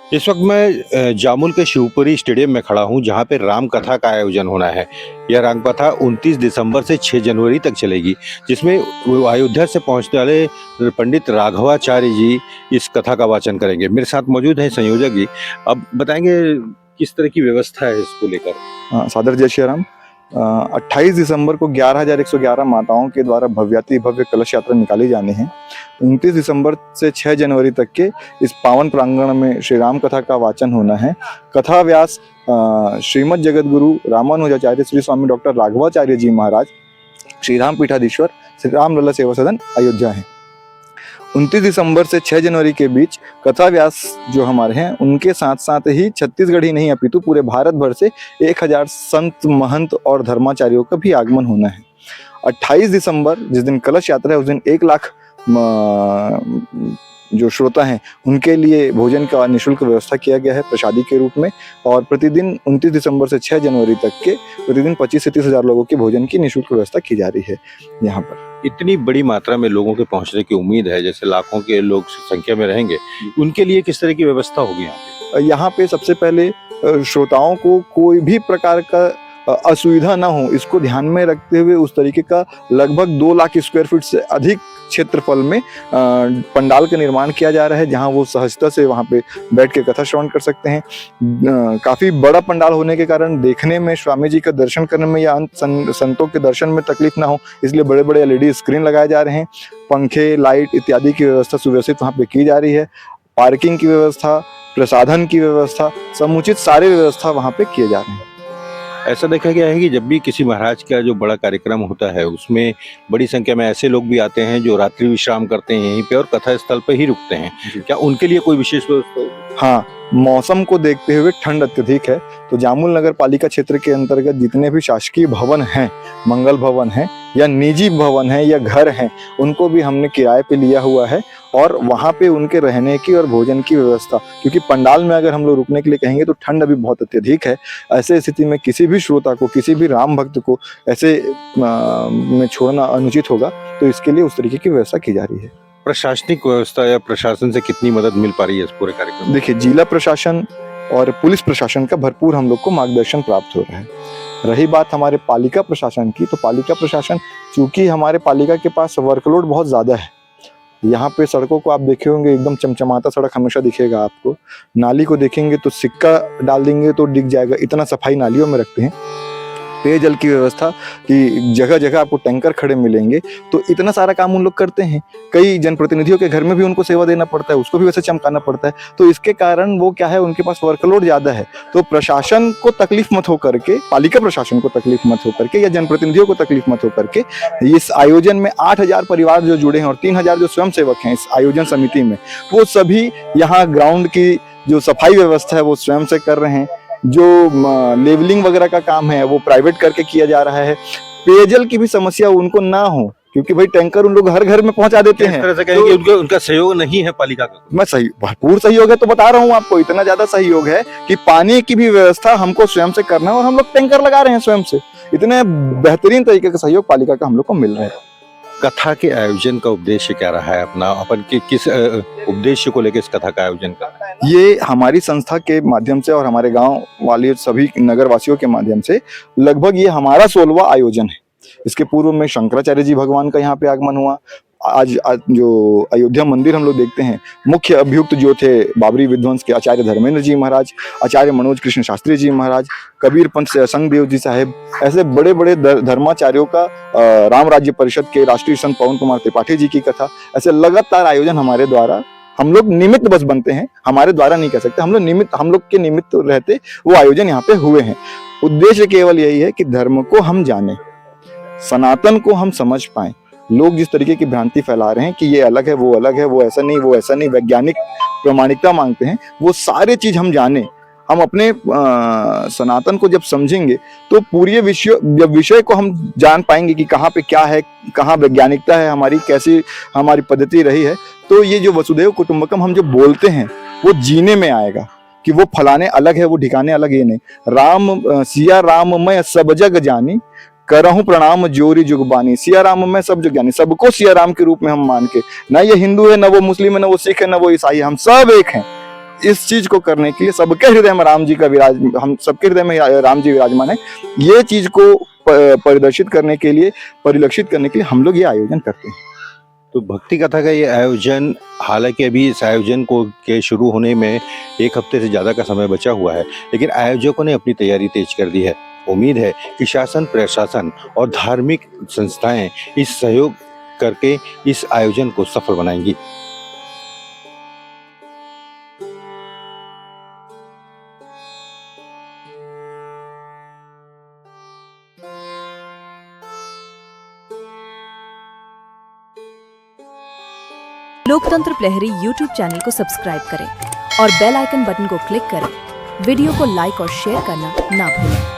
इस वक्त मैं जामुल के शिवपुरी स्टेडियम में खड़ा हूं, जहां पे राम कथा का आयोजन होना है। यह राम कथा 29 दिसंबर से 6 जनवरी तक चलेगी, जिसमें वो अयोध्या से पहुंचने वाले पंडित राघवाचार्य जी इस कथा का वाचन करेंगे। मेरे साथ मौजूद हैं संयोजक जी। अब बताएंगे किस तरह की व्यवस्था है इसको लेकर। सादर जय श्री राम। 28 दिसंबर को 11,111 माताओं के द्वारा भव्याति भव्य कलश यात्रा निकाली जानी है। 29 दिसंबर से 6 जनवरी तक के इस पावन प्रांगण में श्री राम कथा का वाचन होना है। कथा व्यास श्रीमद जगत गुरु रामानुजाचार्य श्री स्वामी डॉक्टर राघवाचार्य जी महाराज, श्री राम पीठाधीश्वर, श्री राम लल्ला सेवा सदन, अयोध्या है। 29 दिसंबर से 6 जनवरी के बीच कथा व्यास जो हमारे हैं, उनके साथ साथ ही छत्तीसगढ़ ही नहीं अपितु पूरे भारत भर से 1000 संत, महंत और धर्माचार्यों का भी आगमन होना है। 28 दिसंबर जिस दिन कलश यात्रा है, उस दिन 1 लाख जो श्रोता हैं उनके लिए भोजन का निःशुल्क व्यवस्था किया गया है प्रसादी के रूप में। और प्रतिदिन 29 दिसंबर से 6 जनवरी तक के प्रतिदिन 25 से 30 हजार लोगों के भोजन की निःशुल्क व्यवस्था की जा रही है। यहाँ पर इतनी बड़ी मात्रा में लोगों के पहुंचने की उम्मीद है, जैसे लाखों के लोग संख्या में रहेंगे, उनके लिए किस तरह की व्यवस्था होगी यहाँ पे सबसे पहले श्रोताओं को कोई भी प्रकार का असुविधा ना हो, इसको ध्यान में रखते हुए उस तरीके का लगभग 2 लाख स्क्वायर फीट से अधिक क्षेत्रफल में पंडाल का निर्माण किया जा रहा है, जहां वो सहजता से वहां पे बैठ के कथा श्रवण कर सकते हैं। काफी बड़ा पंडाल होने के कारण देखने में, स्वामी जी का दर्शन करने में या संतों के दर्शन में तकलीफ ना हो, इसलिए बड़े बड़े एलईडी स्क्रीन लगाए जा रहे हैं। पंखे, लाइट इत्यादि की व्यवस्था सुव्यवस्थित वहां पे की जा रही है। पार्किंग की व्यवस्था, प्रसाधन की व्यवस्था, समुचित सारी व्यवस्था वहां पे किए जा रहे हैं। ऐसा देखा गया है कि जब भी किसी महाराज का जो बड़ा कार्यक्रम होता है, उसमें बड़ी संख्या में ऐसे लोग भी आते हैं जो रात्रि विश्राम करते हैं यहीं पे और कथा स्थल पे ही रुकते हैं। क्या उनके लिए कोई विशेष व्यवस्था? हाँ, मौसम को देखते हुए ठंड अत्यधिक है, तो जामुल नगर पालिका क्षेत्र के अंतर्गत जितने भी शासकीय भवन हैं, मंगल भवन है या निजी भवन है या घर हैं, उनको भी हमने किराए पे लिया हुआ है। और वहाँ पे उनके रहने की और भोजन की व्यवस्था, क्योंकि पंडाल में अगर हम लोग रुकने के लिए कहेंगे तो ठंड अभी बहुत अत्यधिक है। ऐसे स्थिति में किसी भी श्रोता को, किसी भी राम भक्त को ऐसे में छोड़ना अनुचित होगा, तो इसके लिए उस तरीके की व्यवस्था की जा रही है। प्रशासनिक व्यवस्था या प्रशासन से कितनी मदद मिल पा रही है इस पूरे कार्यक्रम? देखिए, जिला प्रशासन और पुलिस प्रशासन का भरपूर हम लोग को मार्गदर्शन प्राप्त हो रहा है। रही बात हमारे पालिका प्रशासन की, तो पालिका प्रशासन, चूंकि हमारे पालिका के पास वर्कलोड बहुत ज्यादा है, यहाँ पे सड़कों को आप देखे होंगे एकदम चमचमाता सड़क हमेशा दिखेगा आपको। नाली को देखेंगे तो सिक्का डाल देंगे तो दिख जाएगा, इतना सफाई नालियों में रखते हैं। पेयजल की व्यवस्था कि जगह जगह आपको टैंकर खड़े मिलेंगे, तो इतना सारा काम उन लोग करते हैं। कई जनप्रतिनिधियों के घर में भी उनको सेवा देना पड़ता है, उसको भी वैसे चमकाना पड़ता है, तो इसके कारण वो क्या है, उनके पास वर्कलोड ज्यादा है। तो प्रशासन को तकलीफ मत हो करके, पालिका प्रशासन को तकलीफ मत हो करके या जनप्रतिनिधियों को तकलीफ मत हो करके, इस आयोजन में 8000 परिवार जो जुड़े हैं और 3000 जो स्वयंसेवक हैं इस आयोजन समिति में, वो सभी यहाँ ग्राउंड की जो सफाई व्यवस्था है वो स्वयं से कर रहे हैं। जो लेवलिंग वगैरह का काम है वो प्राइवेट करके किया जा रहा है। पेयजल की भी समस्या उनको ना हो, क्योंकि भाई टैंकर उन लोग हर घर में पहुंचा देते हैं। इस तरह से कहेंगे तो उनका सहयोग नहीं है पालिका का? मैं सही, भरपूर सहयोग है, तो बता रहा हूँ आपको, इतना ज्यादा सहयोग है कि पानी की भी व्यवस्था हमको स्वयं से करना है और हम लोग टैंकर लगा रहे हैं स्वयं से। इतने बेहतरीन तरीके का सहयोग पालिका का हम लोग को मिल रहा है। कथा के आयोजन का उद्देश्य क्या रहा है अपना, अपन के किस उद्देश्य को लेकर इस कथा का आयोजन कर रहा है? ये हमारी संस्था के माध्यम से और हमारे गांव वाले सभी नगर वासियों के माध्यम से लगभग ये हमारा 16वां आयोजन है। इसके पूर्व में शंकराचार्य जी भगवान का यहाँ पे आगमन हुआ। आज जो अयोध्या मंदिर हम लोग देखते हैं, मुख्य अभियुक्त जो थे बाबरी विध्वंस के आचार्य धर्मेंद्र जी महाराज, आचार्य मनोज कृष्ण शास्त्री जी महाराज, कबीर पंथ संघदेव जी साहेब, ऐसे बड़े बड़े धर्माचार्यों का, राम राज्य परिषद के राष्ट्रीय संत पवन कुमार त्रिपाठी जी की कथा, ऐसे लगातार आयोजन हमारे द्वारा, हम लोग निमित्त बस बनते हैं, हमारे द्वारा नहीं कह सकते, हम लोग के निमित्त रहते वो आयोजन यहाँ पे हुए हैं। उद्देश्य केवल यही है कि धर्म को हम जाने, सनातन को हम समझ पाए। लोग जिस तरीके की भ्रांति फैला रहे हैं कि ये अलग है, वो अलग है, वो ऐसा नहीं, वो ऐसा नहीं, वैज्ञानिक प्रमाणिकता मांगते हैं, वो सारे चीज हम जाने। हम अपने सनातन को जब समझेंगे तो पूरे विषय को हम जान पाएंगे कि कहाँ पे क्या है, कहाँ वैज्ञानिकता है हमारी, कैसी हमारी पद्धति रही है। तो ये जो वसुधैव कुटुंबकम हम जो बोलते हैं वो जीने में आएगा, कि वो फलाने अलग है, वो ठिकाने अलग, ये नहीं। राम सिया राम मैं सब जग जानी, करहूं प्रणाम जोरी जुगबानी। सिया राम में सब जग ज्ञानी, सबको सिया राम के रूप में हम मान के, ना ये हिंदू है, ना वो मुस्लिम है, ना वो सिख है, ना वो ईसाई है, हम सब एक हैं। इस चीज को करने के लिए सबके हृदय में राम जी का विराज, हम सबके हृदय में राम जी विराजमान है, ये चीज को परिदर्शित करने के लिए, परिलक्षित करने के लिए हम लोग ये आयोजन करते हैं। तो भक्ति कथा का ये आयोजन, हालांकि अभी इस आयोजन को के शुरू होने में 1 हफ्ते से ज़्यादा का समय बचा हुआ है, लेकिन आयोजकों ने अपनी तैयारी तेज कर दी है। उम्मीद है कि शासन, प्रशासन और धार्मिक संस्थाएं इस सहयोग करके इस आयोजन को सफल बनाएंगी। लोकतंत्र प्रहरी YouTube चैनल को सब्सक्राइब करें और बेल आइकन बटन को क्लिक करें। वीडियो को लाइक और शेयर करना ना भूलें।